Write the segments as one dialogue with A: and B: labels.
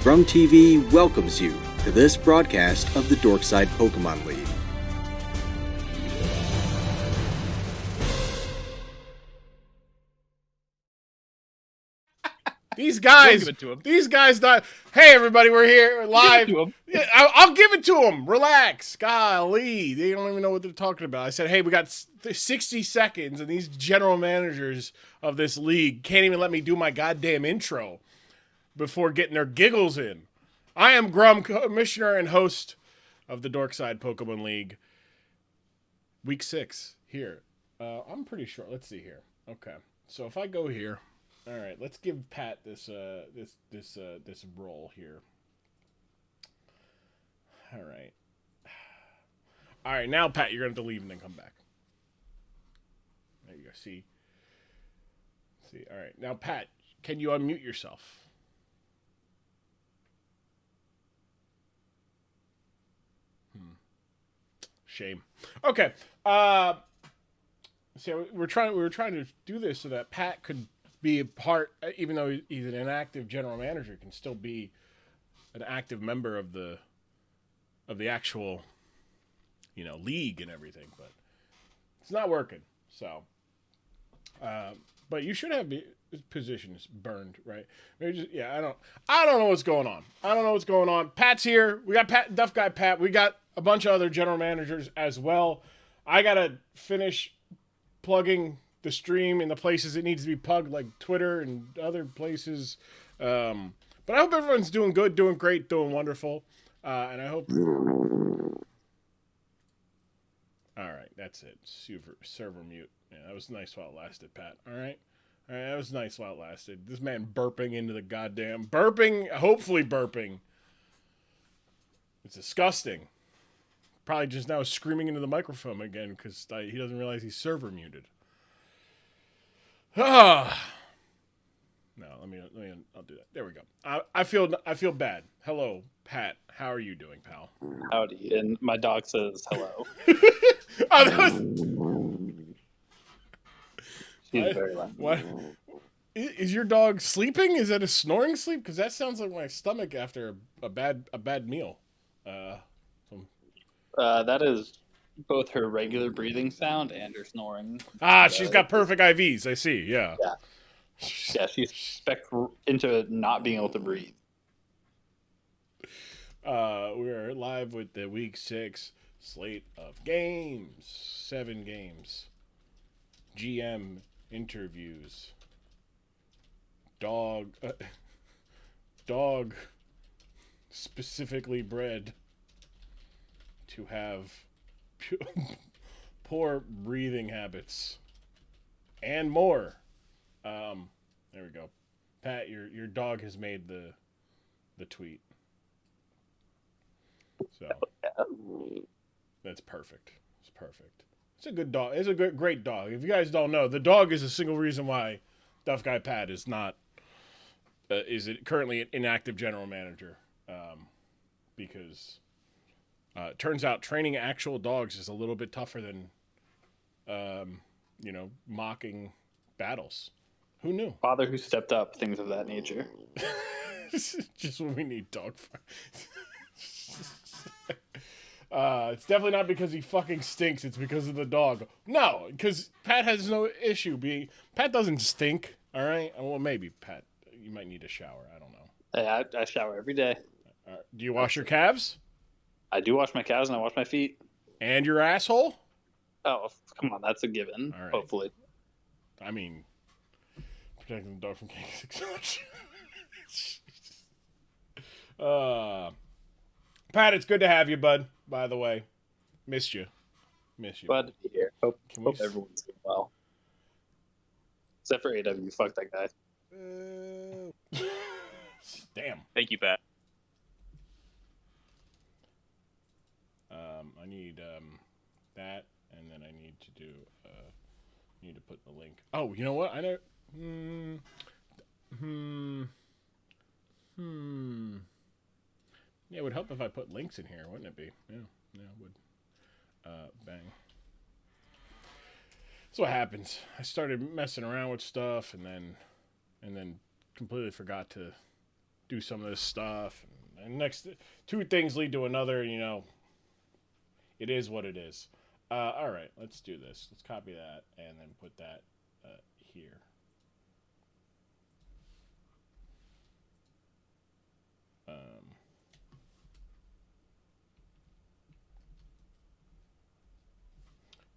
A: From TV welcomes you to this broadcast of the Dorkside Pokemon League.
B: These guys, not. Hey, everybody, we're here we're live. Yeah, I'll give it to them. Relax. Golly, they don't even know what they're talking about. I said, hey, we got 60 seconds, and these general managers of this league can't even let me do my goddamn intro before getting their giggles in. I am Grum, commissioner and host of the Dorkside Pokemon League. Week 6 here. I'm pretty sure. Let's see here. Okay, so if I go here. All right, let's give Pat this role here. All right. Now Pat, you're gonna have to leave and then come back. There you go. See. All right, now Pat, can you unmute yourself? Shame. Okay. So we were trying to do this so that Pat could be a part, even though he's an inactive general manager, can still be an active member of the actual, league and everything. But it's not working. So, but you should have positions burned, right? Maybe just, I don't know what's going on. Pat's here. We got Pat, Duff Guy Pat. We got a bunch of other general managers as well. I gotta finish plugging the stream in the places it needs to be plugged, like Twitter and other places. But I hope everyone's doing good, doing great, doing wonderful. And I hope... All right, that's it. Server mute. Yeah, that was nice while it lasted, Pat. All right, that was nice while it lasted. This man burping into the goddamn... hopefully burping. It's disgusting. Probably just now screaming into the microphone again because he doesn't realize he's server muted. No, let me. I'll do that. There we go. I feel bad. Hello, Pat. How are you doing, pal?
C: Howdy. And my dog says hello. She's very loud.
B: What? Is your dog sleeping? Is that a snoring sleep? Because that sounds like my stomach after a bad meal.
C: That is both her regular breathing sound and her snoring.
B: She's got perfect IVs. I see. Yeah.
C: Yeah, she's spec into not being able to breathe.
B: We're live with the Week 6 slate of games. 7 games. GM interviews. Dog specifically bred to have poor breathing habits and more. There we go. Pat, your dog has made the tweet. So that's perfect. It's perfect. It's a good dog. It's a great dog. If you guys don't know, the dog is a single reason why Duff Guy Pat is not currently an inactive general manager. Because it turns out training actual dogs is a little bit tougher than, mocking battles. Who knew?
C: Father who stepped up, things of that nature.
B: Just when we need dog fights. It's definitely not because he fucking stinks. It's because of the dog. No, because Pat has no issue being... Pat doesn't stink, all right? Well, maybe, Pat, you might need a shower. I don't know.
C: Hey, I shower every day.
B: Do you wash your calves?
C: I do wash my calves and I wash my feet.
B: And your asshole?
C: Oh, come on. That's a given,
B: all right.
C: Hopefully.
B: I mean, protecting the dog from getting sick so much. Pat, it's good to have you, bud, by the way. Missed you.
C: Glad to be here. Hope everyone's doing well. Except for AW. Fuck that guy.
B: Damn.
D: Thank you, Pat.
B: I need that, and then I need to do need to put the link. Oh, you know what? I know. Yeah, it would help if I put links in here, wouldn't it be? Yeah, it would. Bang. That's what happens. I started messing around with stuff, and then completely forgot to do some of this stuff. And next, two things lead to another, you know. It is what it is. All right, let's do this. Let's copy that and then put that here.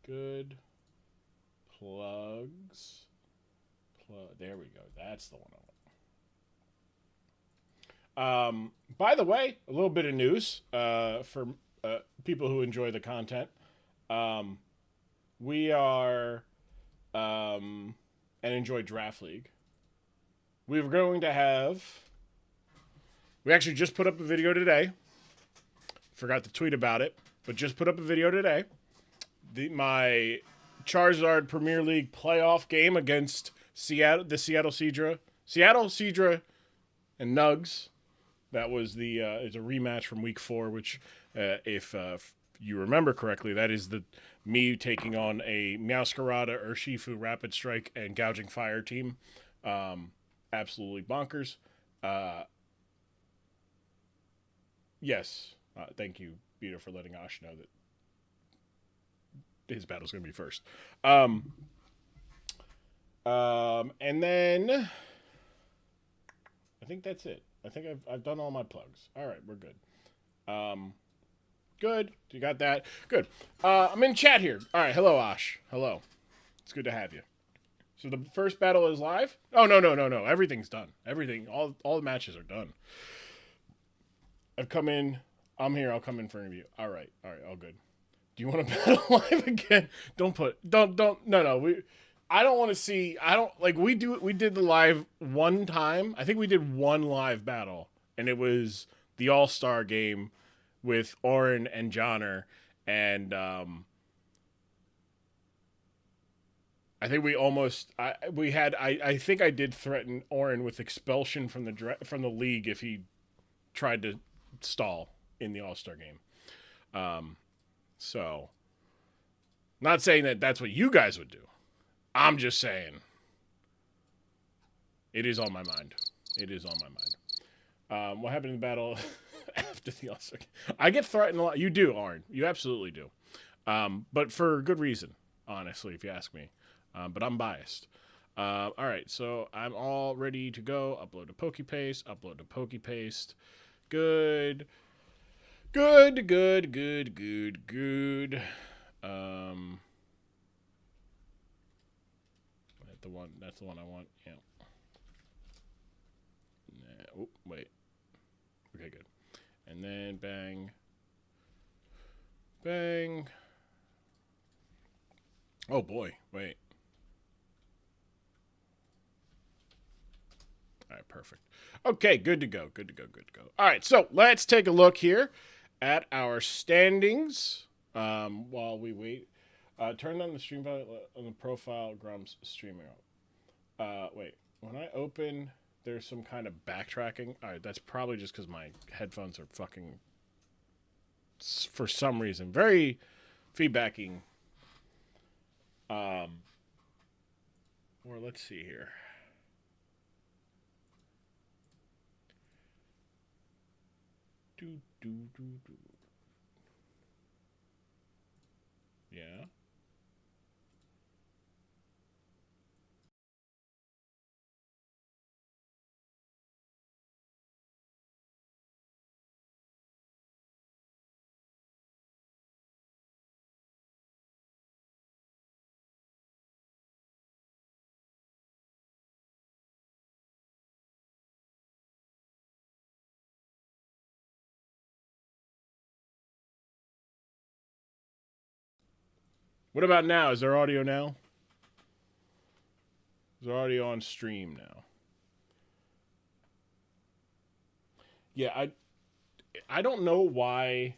B: Good. Plugs. There we go. That's the one I want. By the way, a little bit of news for people who enjoy the content. We are and enjoy Draft League. We were going to have. We actually just put up a video today. Forgot to tweet about it, but just put up a video today. My Charizard Premier League playoff game against Seattle Seadra and Nugs. That was it's a rematch from Week 4, which, if you remember correctly, that is me taking on a Meowscarada, Urshifu, Rapid Strike, and Gouging Fire team. Absolutely bonkers. Yes. Thank you, Peter, for letting Ash know that his battle's going to be first. And then I think that's it. I think I've done all my plugs. All right, we're good. Good. You got that? Good. I'm in chat here. All right. Hello, Ash. Hello. It's good to have you. So the first battle is live? Oh, no. Everything's done. Everything. All the matches are done. I've come in. I'm here. I'll come in for an interview. All right. All good. Do you want to battle live again? No. I don't want to see. We did the live one time. I think we did one live battle, and it was the All-Star game with Oren and Johnner, and I think we almost. I think I did threaten Oren with expulsion from the league if he tried to stall in the All-Star game. So, not saying that that's what you guys would do. I'm just saying it is on my mind. It is on my mind. What happened in the battle after the All-Star game? I get threatened a lot. You do, Arn. You absolutely do. But for good reason, honestly, if you ask me. But I'm biased. All right, so I'm all ready to go. Upload to PokePaste. Good. That's the one I want. Yeah. Oh, wait. Okay, good. And then bang. Oh boy, wait. All right, perfect. Okay, good to go. All right, so let's take a look here at our standings while we wait. Turn on the stream on the profile. Grum's streaming. Wait, when I open, there's some kind of backtracking. All right, that's probably just because my headphones are fucking, for some reason, very feedbacking. Or let's see here. Yeah. What about now? Is there audio now? Is there audio on stream now? Yeah, I don't know why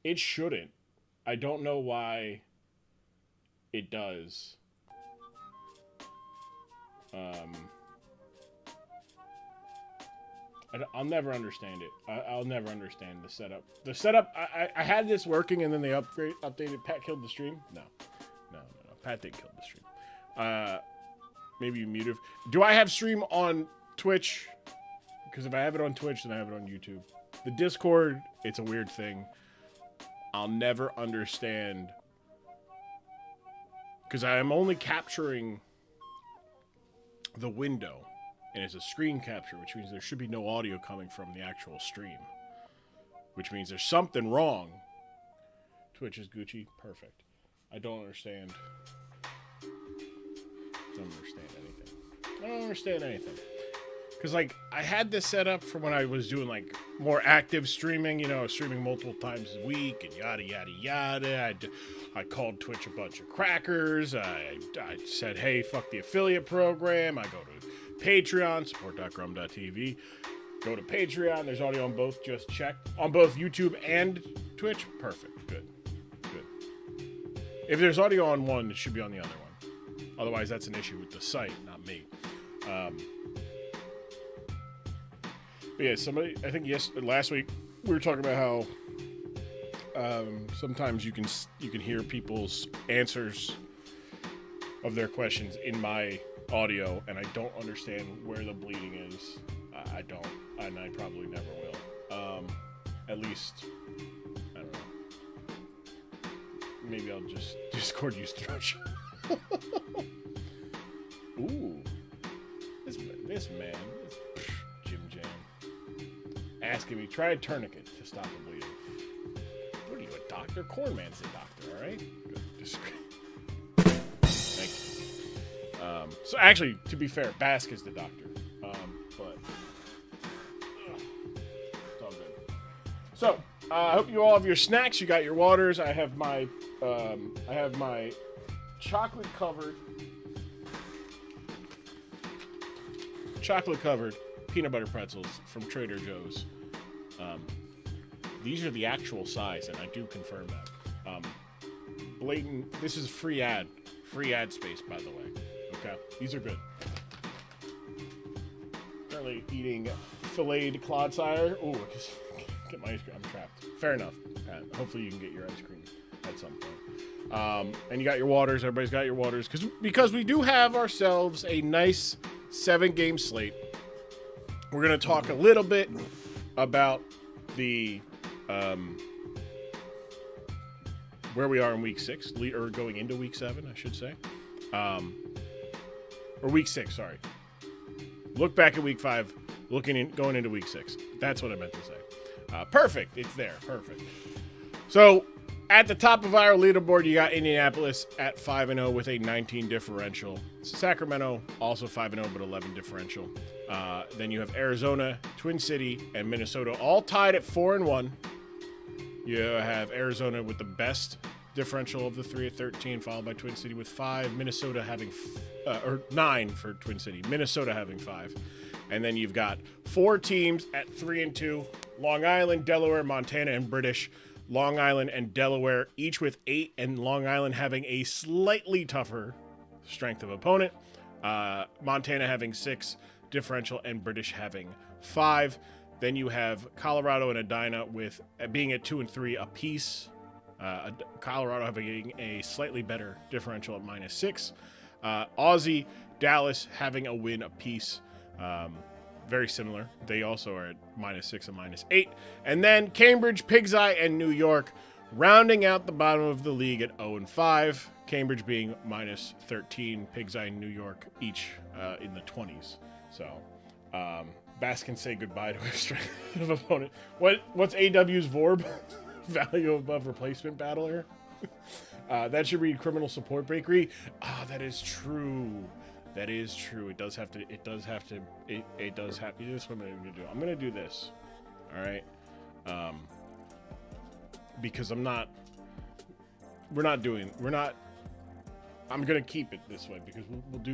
B: it shouldn't. I don't know why it does. I'll never understand it. I'll never understand the setup. The setup, I had this working and then they updated. Pat killed the stream? No. Pat didn't kill the stream. Maybe you muted. Do I have stream on Twitch, because if I have it on Twitch, then I have it on YouTube. The Discord, it's a weird thing. I'll never understand, because I am only capturing the window, and it's a screen capture, which means there should be no audio coming from the actual stream, which means there's something wrong. Twitch is Gucci. Perfect. I don't understand. I don't understand anything. Because, like, I had this set up for when I was doing, like, more active streaming, you know, streaming multiple times a week and yada, yada, yada. I called Twitch a bunch of crackers. I said, hey, fuck the affiliate program. I go to Patreon, support.grum.tv. Go to Patreon. There's audio on both. Just check. On both YouTube and Twitch. Perfect. Good. If there's audio on one, it should be on the other one. Otherwise, that's an issue with the site, not me. But yeah, I think last week we were talking about how sometimes you can hear people's answers of their questions in my audio, and I don't understand where the bleeding is. I don't, and I probably never will. At least, I don't know. Maybe I'll just Discord use Thrush. Ooh. This man, Jim Jam, asking me, try a tourniquet to stop the bleeding. What are you, a doctor? Cornman's a doctor, alright? Good. Thank you. So actually, to be fair, Bask is the doctor. But it's all good. So, I hope you all have your snacks. You got your waters. I have my chocolate covered peanut butter pretzels from Trader Joe's. These are the actual size, and I do confirm that. Blatant. This is free ad space, by the way. Okay, these are good. Currently eating filleted Clodshire. Ooh, get my ice cream. I'm trapped. Fair enough. Hopefully you can get your ice cream at some point. And you got your waters. Everybody's got your waters because we do have ourselves a nice 7-game slate. We're gonna talk a little bit about the where we are in week 6, or going into week 7, I should say, or week 6. Sorry. Look back at week 5, going into week 6. That's what I meant to say. Perfect. It's there. Perfect. So at the top of our leaderboard, you got Indianapolis at 5-0 with a 19 differential. Sacramento also 5-0 but 11 differential. Then you have Arizona, Twin City, and Minnesota all tied at 4-1. You have Arizona with the best differential of the 3 at 13, followed by Twin City with 5. Minnesota having 9 for Twin City. Minnesota having 5. And then you've got 4 teams at 3-2. Long Island, Delaware, Montana, and British. Long Island and Delaware each with 8, and Long Island having a slightly tougher strength of opponent. Montana having 6 differential, and British having 5. Then you have Colorado and Edina with being at 2 and 3 apiece. Colorado having a slightly better differential at -6. Aussie, Dallas having a win apiece. Very similar. They also are at -6 and -8. And then Cambridge, Pig's Eye, and New York rounding out the bottom of the league at 0 and 5. Cambridge being -13, Pig's Eye and New York each in the 20s. So Bass can say goodbye to his strength of opponent. What's AW's VORB? Value above replacement battler? That should read Criminal Support Bakery. That is true. That is true. It does have to. Here's what I'm going to do. I'm going to do this. All right. Because I'm going to keep it this way because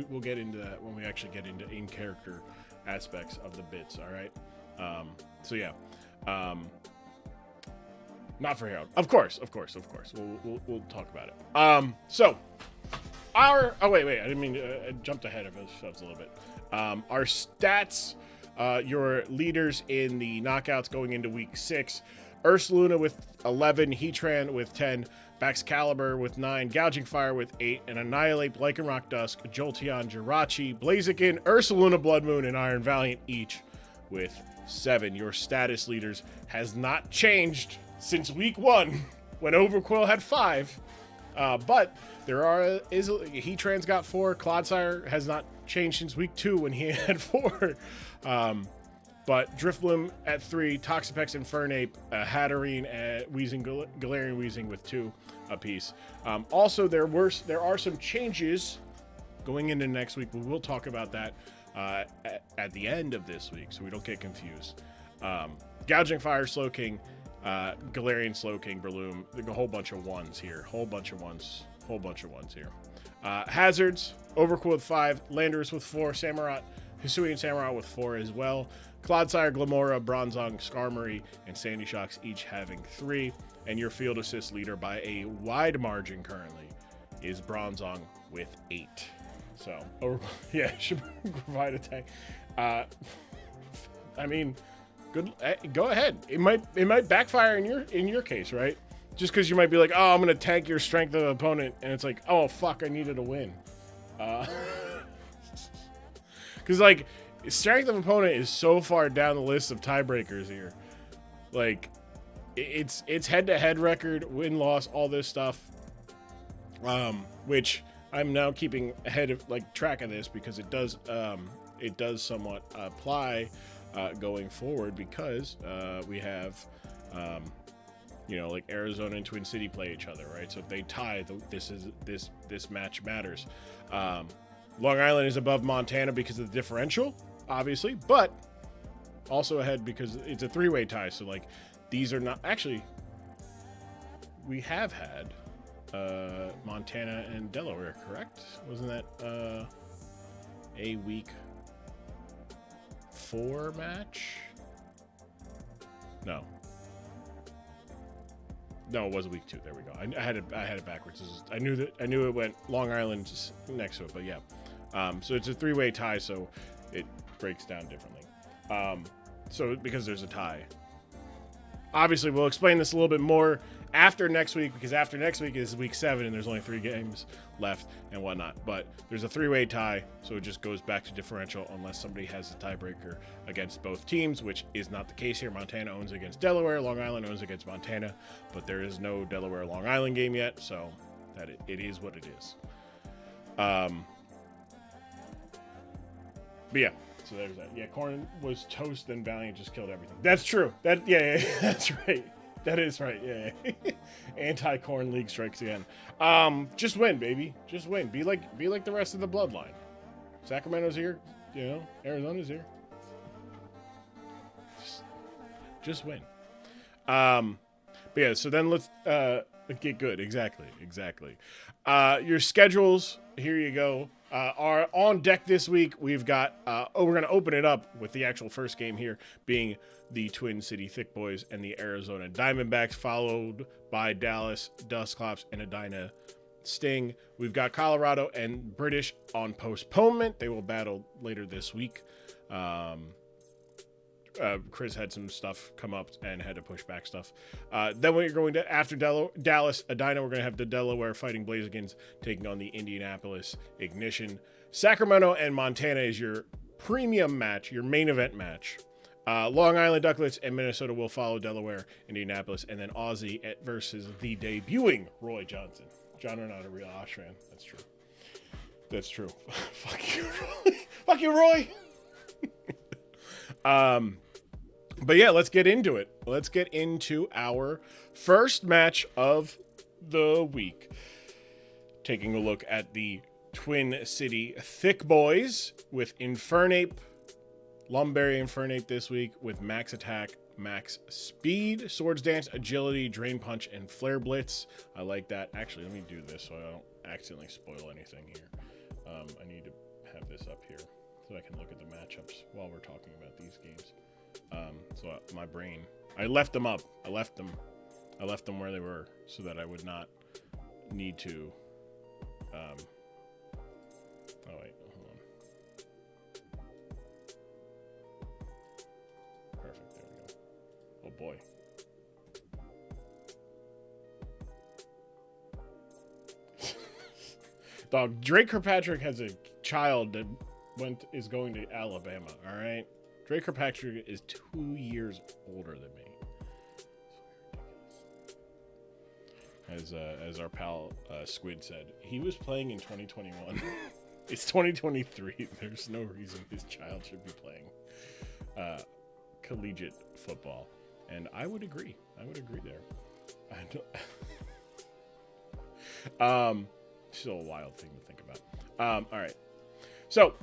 B: we'll get into that when we actually get into in-character aspects of the bits. All right. So yeah. Not for Harold. Of course. We'll talk about it. So wait. I didn't mean to, I jumped ahead of ourselves a little bit. Our stats, your leaders in the knockouts going into week 6. Ursaluna with 11, Heatran with 10, Baxcalibur with 9, Gouging Fire with 8, and Annihilate, Lycanroc Dusk, Jolteon, Jirachi, Blaziken, Ursaluna, Blood Moon, and Iron Valiant each with 7. Your status leaders has not changed since week 1 when Overquill had 5. But there is Heatran's got 4. Clodsire has not changed since week 2 when he had 4. But Drifloom at 3, Toxapex, Infernape, Hatterene, Weezing, Galarian Weezing with 2 apiece. Also, there are some changes going into next week. We will talk about that at the end of this week, so we don't get confused. Gouging Fire, Slowking, Galarian Slowking, Breloom, a whole bunch of ones here. Whole bunch of ones here. Hazards, Overquill with 5, Landorus with 4, Samurott, Hisuian Samurott with 4 as well. Clodsire, Glamora, Bronzong, Skarmory, and Sandy Shocks each having 3. And your field assist leader by a wide margin currently is Bronzong with 8. So, should provide attack. I mean, good. Go ahead. It might backfire in your case, right? Just because you might be like, oh, I'm gonna tank your strength of the opponent, and it's like, oh fuck, I needed a win. Because like, strength of opponent is so far down the list of tiebreakers here. Like, it's head-to-head record, win-loss, all this stuff. Which I'm now keeping ahead of track of this because it does somewhat apply going forward because we have like Arizona and Twin City play each other, right? So if they tie, this match matters. Long Island is above Montana because of the differential, obviously, but also ahead because it's a 3-way tie. So like, these are not actually. We have had Montana and Delaware, correct? Wasn't that a week 4 match? No, it was a week 2. There we go. I had it backwards. I knew it went Long Island just next to it, but yeah. So it's a 3-way tie, so it breaks down differently. So because there's a tie. Obviously, we'll explain this a little bit more after next week, because after next week is week 7 and there's only 3 games left and whatnot. But there's a 3-way tie, so it just goes back to differential unless somebody has a tiebreaker against both teams, which is not the case here. Montana owns against Delaware, Long Island owns against Montana, but there is no Delaware-Long Island game yet, so that it is what it is. But yeah, so there's that. Yeah, Corn was toast, then Valiant just killed everything. That's true. Yeah, that's right. That is right. Yeah. Anti-Corn League strikes again. Just win, baby. Just win. Be like the rest of the bloodline. Sacramento's here. Arizona's here. Just win. But yeah, so then let's get good. Exactly. Your schedules, here you go, are on deck this week. We've got we're going to open it up with the actual first game here being the Twin City Thick Boys and the Arizona Diamondbacks, followed by Dallas Dusclops and Edina Sting. We've got Colorado and British on postponement. They will battle later this week. Chris had some stuff come up and had to push back stuff. Then we're going to, after Dallas, Edina, we're going to have the Delaware Fighting Blazigans taking on the Indianapolis Ignition. Sacramento and Montana is your premium match, your main event match. Long Island Ducklets and Minnesota will follow Delaware, Indianapolis, and then Aussie versus the debuting Roy Johnson. John Renato, real Osh fan. That's true. Fuck you, Roy. Fuck you, Roy. But yeah, let's get into it. Let's get into our first match of the week. Taking a look at the Twin City Thick Boys with Infernape, Lumberry Infernape this week with max attack, max speed, Swords Dance, agility, Drain Punch, and Flare Blitz. I like that. Actually, let me do this so I don't accidentally spoil anything here. I need to have this up here so I can look at the matchups while we're talking about these games. So my brain, I left them up. I left them where they were so that I would not need to. Oh wait, hold on. Perfect. There we go. Oh boy. Dog, Drake Kirkpatrick has a child that is going to Alabama, all right? Drake Kirkpatrick is 2 years older than me. As our pal Squid said, he was playing in 2021. It's 2023. There's no reason his child should be playing collegiate football. And I would agree. There. Still a wild thing to think about. All right. So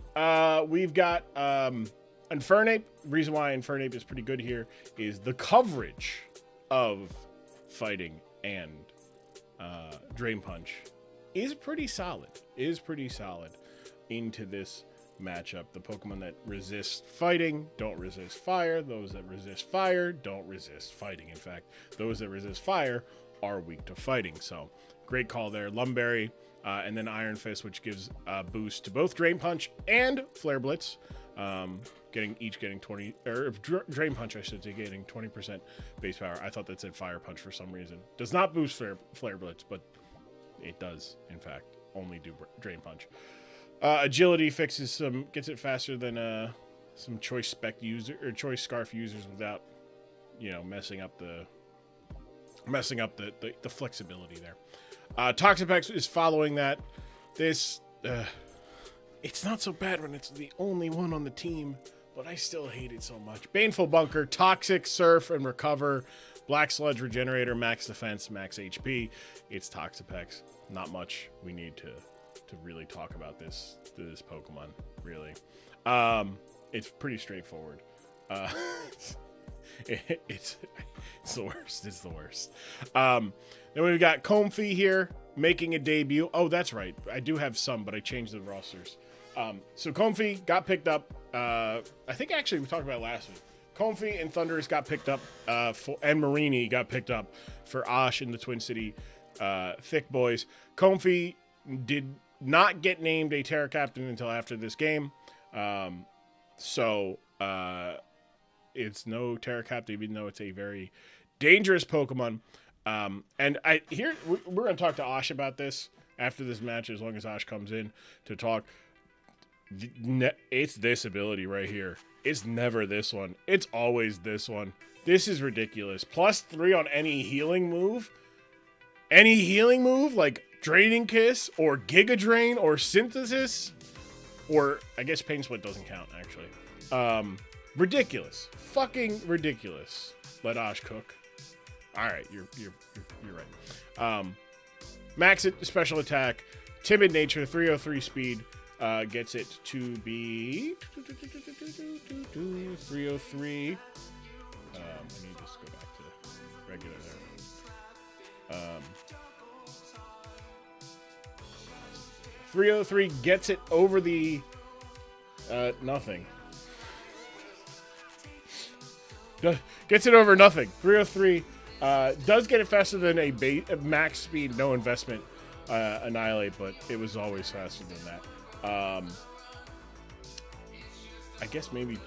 B: we've got Infernape. The reason why Infernape is pretty good here is the coverage of fighting and Drain Punch is pretty solid. Into this matchup. The Pokemon that resist fighting don't resist fire. Those that resist fire don't resist fighting. In fact, those that resist fire are weak to fighting. So great call there. Lumberry, and then Iron Fist, which gives a boost to both Drain Punch and Flare Blitz. Getting 20, or Drain Punch, I should say, getting 20% base power. I thought that said Fire Punch for some reason. Does not boost Flare Blitz, but it does, in fact, only do Drain Punch. Agility fixes gets it faster than some choice spec user or choice scarf users without, messing up the flexibility there. Toxapex is following that. This it's not so bad when it's the only one on the team, but I still hate it so much. Baneful Bunker, Toxic, Surf, and Recover. Black Sludge, Regenerator, Max Defense, Max HP. It's Toxapex. Not much we need to really talk about this Pokemon, really. It's pretty straightforward. It's the worst. It's the worst. Then we've got Comfey here making a debut. Oh, that's right. I do have some, but I changed the rosters. So Comfey got picked up. I think actually we talked about it last week. Comfey and Thundurus got picked up, and Marini got picked up for Osh in the Twin City Thick Boys. Comfey did not get named a Terra Captain until after this game. So it's no Terra Captain, even though it's a very dangerous Pokemon. And we're going to talk to Osh about this after this match, as long as Osh comes in to talk. It's this ability right here. It's never this one. It's always this one. This is ridiculous. +3 on any healing move. Any healing move, like Draining Kiss or Giga Drain or Synthesis, or I guess Pain Split doesn't count actually. Ridiculous, fucking ridiculous. Let Osh cook. All right, you're right. Max it, special attack, timid nature, 303 speed, gets it to be 303. I need to just go back to regular there. 303 gets it over the nothing. Gets it over nothing. 303 does get it faster than a max speed, no investment Annihilate, but it was always faster than that. I guess maybe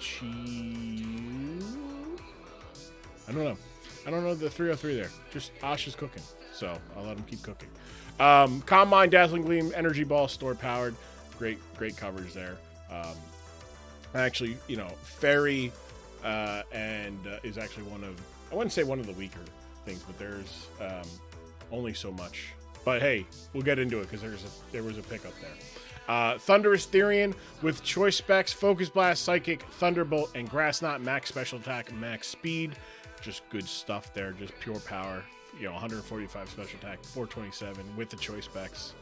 B: I don't know the 303 there. Just Osh is cooking, so I'll let him keep cooking. Calm Mind, Dazzling Gleam, Energy Ball, Store Powered. Great coverage there. Actually, Fairy and is actually I wouldn't say one of the weaker things, but there's only so much. But hey, we'll get into it because there was a pickup there. Thunderous Therian with choice specs, Focus Blast, Psychic, Thunderbolt, and Grass Knot, max special attack, max speed. Just good stuff there, just pure power. 145 special attack, 427 with the choice specs.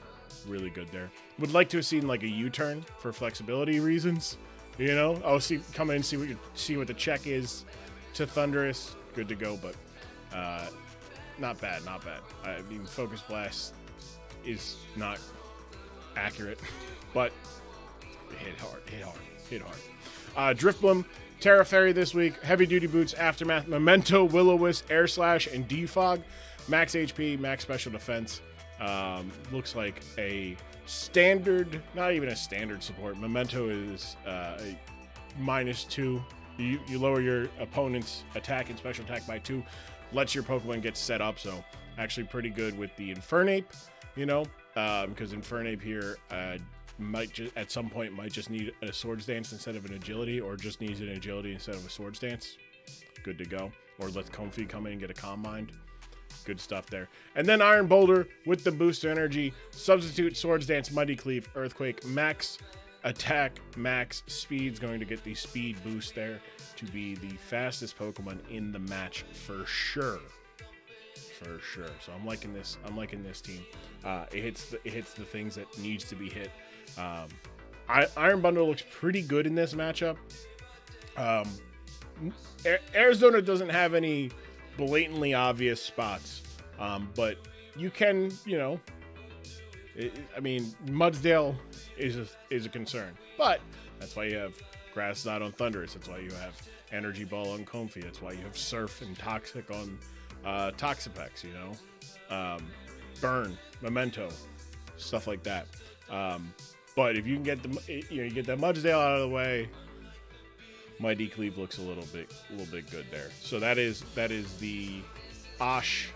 B: Really good there. Would like to have seen like a U-turn for flexibility reasons. Come in and see what the check is to Thunderous. Good to go, but not bad. I mean, Focus Blast is not accurate, but hit hard. Drifbloom, Terra Fairy this week, Heavy Duty Boots, Aftermath, Memento, Will-O-Wisp, Air Slash, and Defog. Max HP, max special defense. Looks like a standard, not even a standard support. Memento is a -2. You lower your opponent's attack and special attack by 2. Lets your Pokemon get set up, so actually pretty good with the Infernape. because Infernape here might at some point might just need a Swords Dance instead of an Agility, or just needs an Agility instead of a Swords Dance. Good to go. Or let Comfy come in and get a Calm Mind. Good stuff there. And then Iron Boulder with the boost energy. Substitute Swords Dance, Mighty Cleave, Earthquake, max attack, max speed's going to get the speed boost there to be the fastest Pokemon in the match for sure. For sure. So I'm liking this. I'm liking this team. It hits the things that needs to be hit. Iron Bundle looks pretty good in this matchup. Arizona doesn't have any blatantly obvious spots, but you can, I mean, Mudsdale is a concern, but that's why you have Grass Knot on Thundurus. That's why you have Energy Ball on Comfy. That's why you have Surf and Toxic on Toxapex. Burn, Memento, stuff like that. But if you can get you get that Mudsdale out of the way, Mighty Cleave looks a little bit good there. So that is the Osh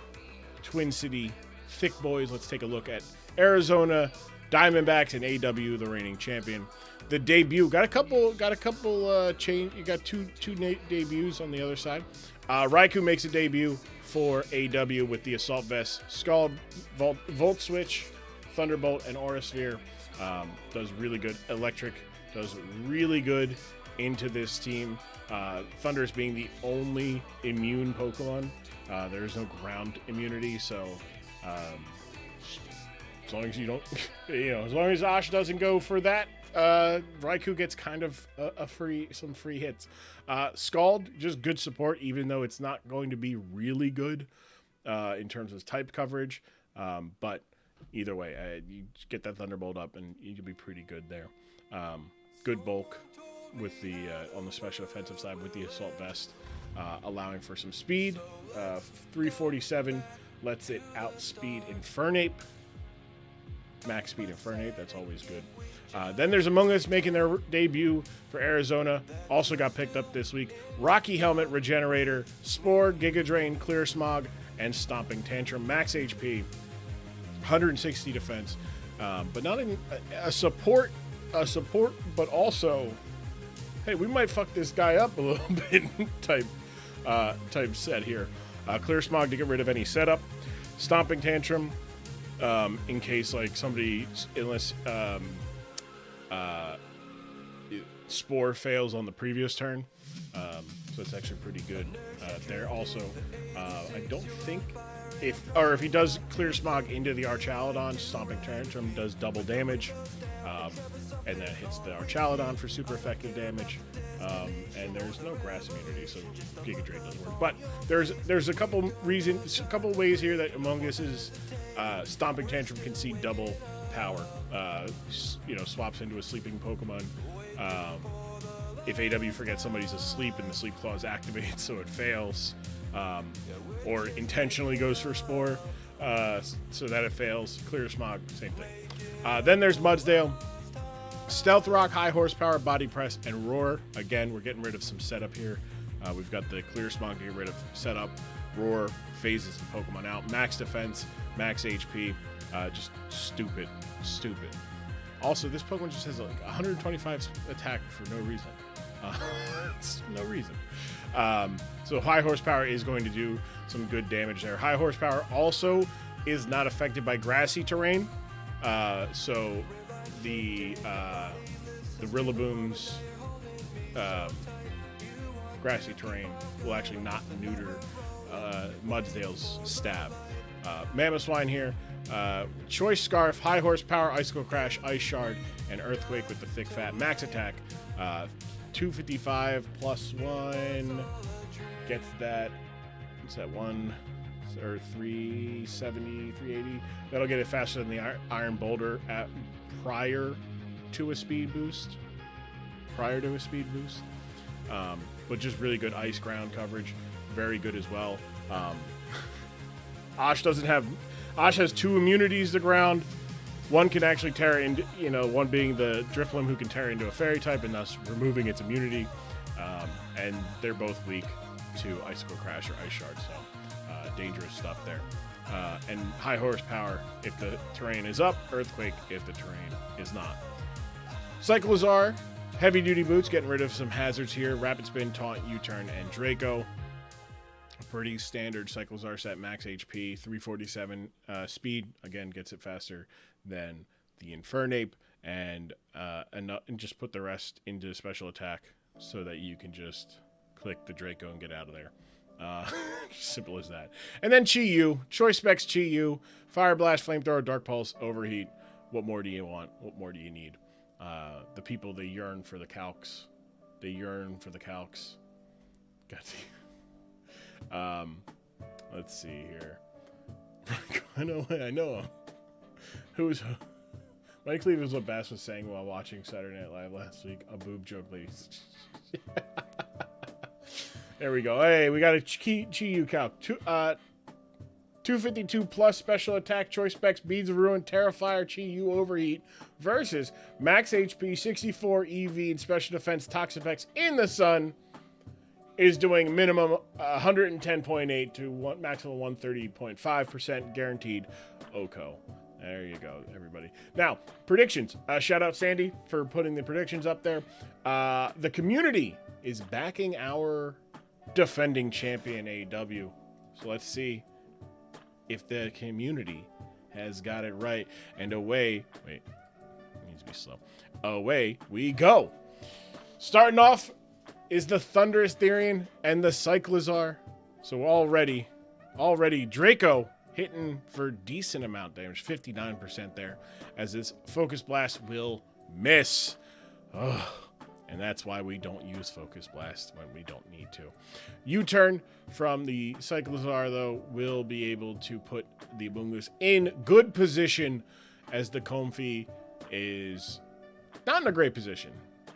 B: Twin City Thick Boys. Let's take a look at Arizona Diamondbacks and AW, the reigning champion. The debut got a couple change. You got two debuts on the other side. Raikou makes a debut for AW with the Assault Vest, Scald, Volt Switch, Thunderbolt, and Aura Sphere. Does really good. Electric does really good into this team. Thundurus being the only immune Pokemon. There is no ground immunity, so as long as you don't, as long as Osh doesn't go for that, Raikou gets kind of some free hits. Scald, just good support, even though it's not going to be really good in terms of type coverage. But either way, you get that Thunderbolt up and you'll be pretty good there. Good bulk with the on the special offensive side with the Assault Vest, allowing for some speed. 347 lets it outspeed Infernape. Max speed Infernape, that's always good. Then there's Among Us making their debut for Arizona. Also got picked up this week. Rocky Helmet, Regenerator, Spore, Giga Drain, Clear Smog, and Stomping Tantrum. Max HP, 160 defense, but not even a support, but also, hey, we might fuck this guy up a little bit type set here. Clear Smog to get rid of any setup. Stomping Tantrum, in case like somebody, unless Spore fails on the previous turn. So it's actually pretty good there. Also, I don't think if he does Clear Smog into the Archaludon, Stomping Tantrum does double damage, and that hits the Archaludon for super effective damage. And there's no grass immunity, so Giga Drain doesn't work. But there's a couple ways here that Among Us's Stomping Tantrum can see double power. Swaps into a sleeping Pokemon. If AW forgets somebody's asleep and the Sleep Clause activates, so it fails, or intentionally goes for Spore, so that it fails. Clear Smog, same thing. Then there's Mudsdale. Stealth Rock, High Horsepower, Body Press, and Roar. Again, we're getting rid of some setup here. We've got the Clear Smog to get rid of setup. Roar phases the Pokemon out. Max defense, max HP. Just stupid. Also, this Pokemon just has like 125 attack for no reason. No reason. So High Horsepower is going to do some good damage there. High Horsepower also is not affected by grassy terrain. So the Rillaboom's grassy terrain will actually not neuter Mudsdale's stab. Mamoswine here. Choice Scarf, High Horsepower, Icicle Crash, Ice Shard, and Earthquake with the thick fat. Max attack, 255 plus 1 gets that. What's that, 1 or 370, 380? That'll get it faster than the Iron Boulder prior to a speed boost. But just really good ice ground coverage. Very good as well. Osh has 2 immunities to ground. One can actually tear into, one being the Drifloon, who can tear into a fairy type and thus removing its immunity. And they're both weak to Icicle Crash or Ice Shard, so dangerous stuff there. and high horsepower if the terrain is up, earthquake if the terrain is not. Cyclozar, heavy duty boots, getting rid of some hazards here. Rapid spin, taunt, U-turn, and Draco. Pretty standard Cyclozar set, max HP, 347 speed. Again, gets it faster than the Infernape, and just put the rest into special attack so that you can just click the Draco and get out of there. Simple as that. And then Chi-Yu, choice specs Chi-Yu, Fire Blast, Flamethrower, Dark Pulse, Overheat. What more do you want? What more do you need? The people, they yearn for the calcs. They yearn for the calcs. Got to. Let's see here. I know. Who's Mike Cleave is what Bass was saying while watching Saturday Night Live last week. A boob joke, ladies. There we go. Hey, we got a Chi-Yu calc. 252 plus special attack, choice specs, Beads of Ruin, Terrifier, Chi-Yu Overheat versus max HP, 64 EV, and special defense, Toxapex in the sun is doing minimum 110.8 to maximum 130.5% guaranteed OCO. There you go, everybody. Now, predictions. Shout out Sandy for putting the predictions up there. The community is backing our defending champion AEW. So let's see if the community has got it right. And away we go. Starting off is the Thunderous Therian and the Cyclozar. So already Draco hitting for decent amount of damage, 59% there, as this Focus Blast will miss. Ugh. And that's why we don't use Focus Blast when we don't need to. U-turn from the Cyclozar, though, will be able to put the Amoonguss in good position, as the Comfey is not in a great position.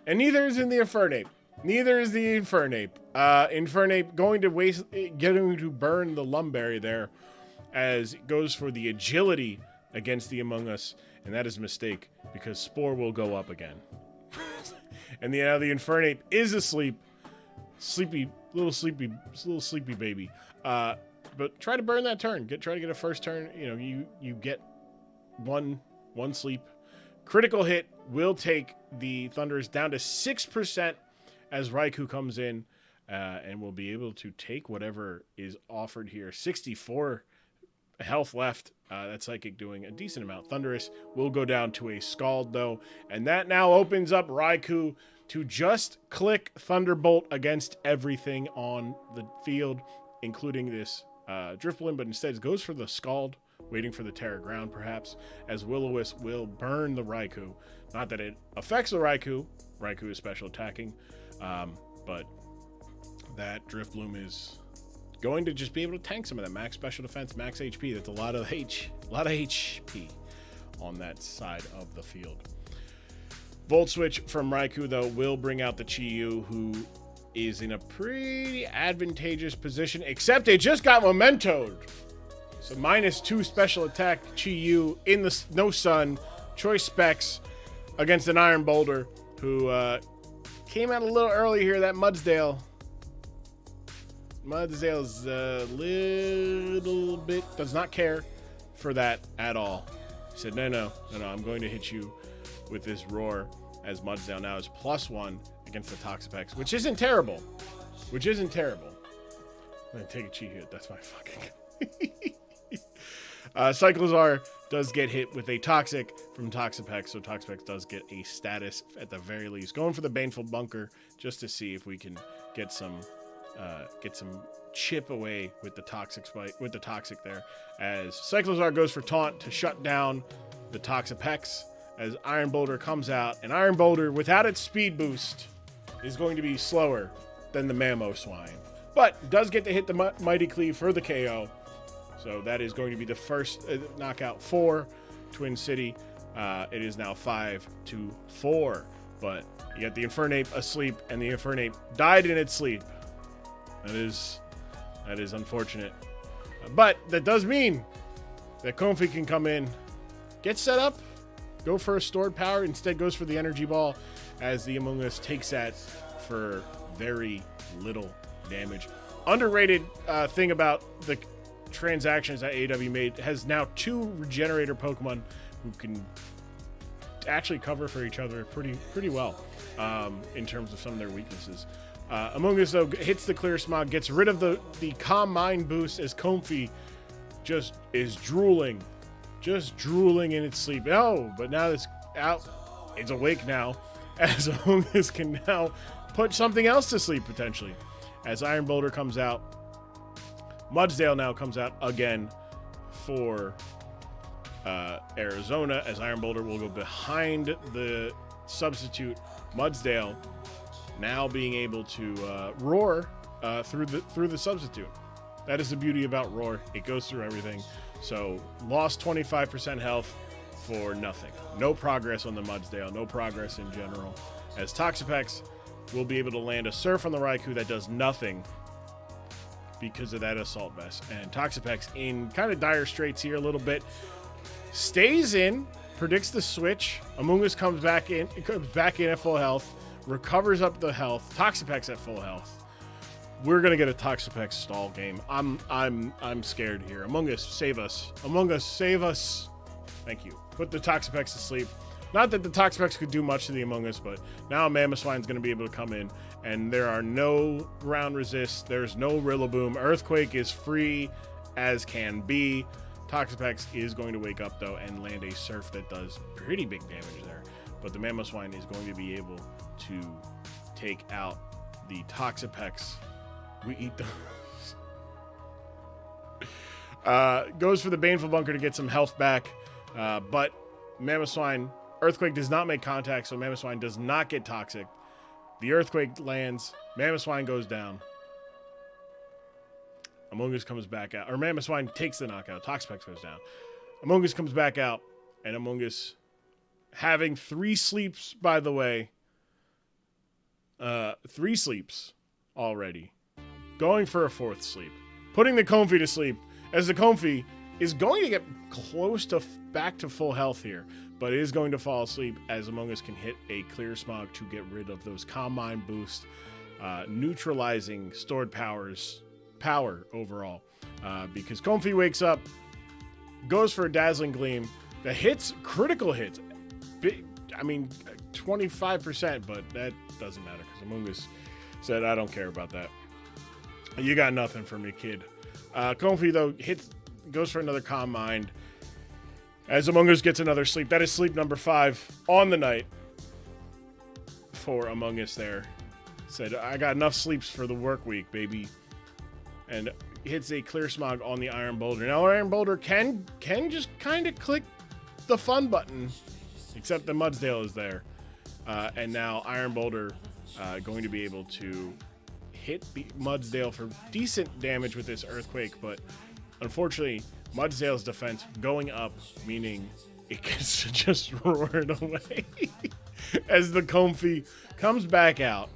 B: And neither is in the Infernape. Infernape going to burn the Lumberry there, as it goes for the agility against the Among Us, and that is a mistake, because Spore will go up again. And the Infernape is asleep. Little sleepy baby. But try to burn that turn. Try to get a first turn. You get one sleep. Critical hit will take the Thunderous down to 6% as Raikou comes in, and will be able to take whatever is offered here. 64 health left. That Psychic doing a decent amount. Thunderous will go down to a Scald, though, and that now opens up Raikou to just click Thunderbolt against everything on the field, including this Drifblim, but instead it goes for the Scald, waiting for the Terra Ground perhaps, as Will-O-Wisp will burn the Raikou. Not that it affects the Raikou. Raikou is special attacking, but that Drifblim is going to just be able to tank some of that max special defense, max HP. That's a lot of HP on that side of the field. Volt Switch from Raikou, though, will bring out the Chi-Yu, who is in a pretty advantageous position, except they just got mementoed. So -2 special attack Chi-Yu in the no sun, choice specs against an Iron Boulder, who came out a little early here. That Mudsdale's a little bit, does not care for that at all. He said, no, I'm going to hit you with this Roar, as Mudsdale now is +1 against the Toxapex, which isn't terrible. I'm going to take a cheat hit. That's my fucking... Cyclozar does get hit with a Toxic from Toxapex, so Toxapex does get a status at the very least. Going for the Baneful Bunker just to see if we can get some chip away with the Toxic there, as Cyclozar goes for Taunt to shut down the Toxapex, as Iron Boulder comes out, and Iron Boulder, without its speed boost, is going to be slower than the Mamoswine, but does get to hit the Mighty Cleave for the KO. So that is going to be the first knockout for Twin City. It is now 5-4, but you got the Infernape asleep, and the Infernape died in its sleep. That is unfortunate, but that does mean that Comfey can come in, get set up, go for a stored power, instead goes for the energy ball, as the Among Us takes that for very little damage. Underrated thing about the transactions that AEW made, has now 2 regenerator Pokemon who can actually cover for each other pretty well in terms of some of their weaknesses. Among Us, though, hits the Clear Smog, gets rid of the Calm Mind boost as Comfy just is drooling in its sleep. No, but now it's out. It's awake now, as Among Us can now put something else to sleep, potentially. As Iron Boulder comes out, Mudsdale now comes out again for Arizona, as Iron Boulder will go behind the substitute Mudsdale, now being able to roar through the substitute. That is the beauty about Roar. It goes through everything. So lost 25% health for nothing. No progress on the Mudsdale. No progress in general. As Toxapex will be able to land a Surf on the Raikou that does nothing because of that Assault Vest. And Toxapex in kind of dire straits here a little bit. Stays in, predicts the switch. Among Us comes back in at full health, recovers up the health. Toxapex at full health. We're gonna get a Toxapex stall game. I'm scared here. Among Us, save us. Among Us, save us. Thank you. Put the Toxapex to sleep. Not that the Toxapex could do much to the Among Us, but now Mamoswine's gonna be able to come in, and there are no ground resists. There's no Rillaboom. Earthquake is free as can be. Toxapex is going to wake up though and land a Surf that does pretty big damage there. But the Mamoswine is going to be able to take out the Toxapex. We eat those. Goes for the Baneful Bunker to get some health back. But Mamoswine, Earthquake does not make contact, so Mamoswine does not get toxic. The Earthquake lands. Mamoswine goes down. Among Us comes back out. Or Mamoswine takes the knockout. Toxapex goes down. Among Us comes back out. And Among Us having 3 sleeps, by the way. 3 sleeps already. Going for a 4th sleep. Putting the Comfy to sleep. As the Comfy is going to get close to back to full health here. But is going to fall asleep as Among Us can hit a Clear Smog to get rid of those Calm Mind boosts. Neutralizing stored power overall. Because Comfy wakes up. Goes for a Dazzling Gleam. The hits, critical hits. 25%, but that doesn't matter because Among Us said, I don't care about that. You got nothing for me, kid. Comfy, though, goes for another Calm Mind. As Among Us gets another sleep. That is sleep number 5 on the night for Among Us there. Said, I got enough sleeps for the work week, baby. And hits a Clear Smog on the Iron Boulder. Now, Iron Boulder can just kind of click the fun button, except the Mudsdale is there. And now Iron Boulder going to be able to hit the Mudsdale for decent damage with this Earthquake, but unfortunately, Mudsdale's defense going up, meaning it gets just roared away as the Comfy comes back out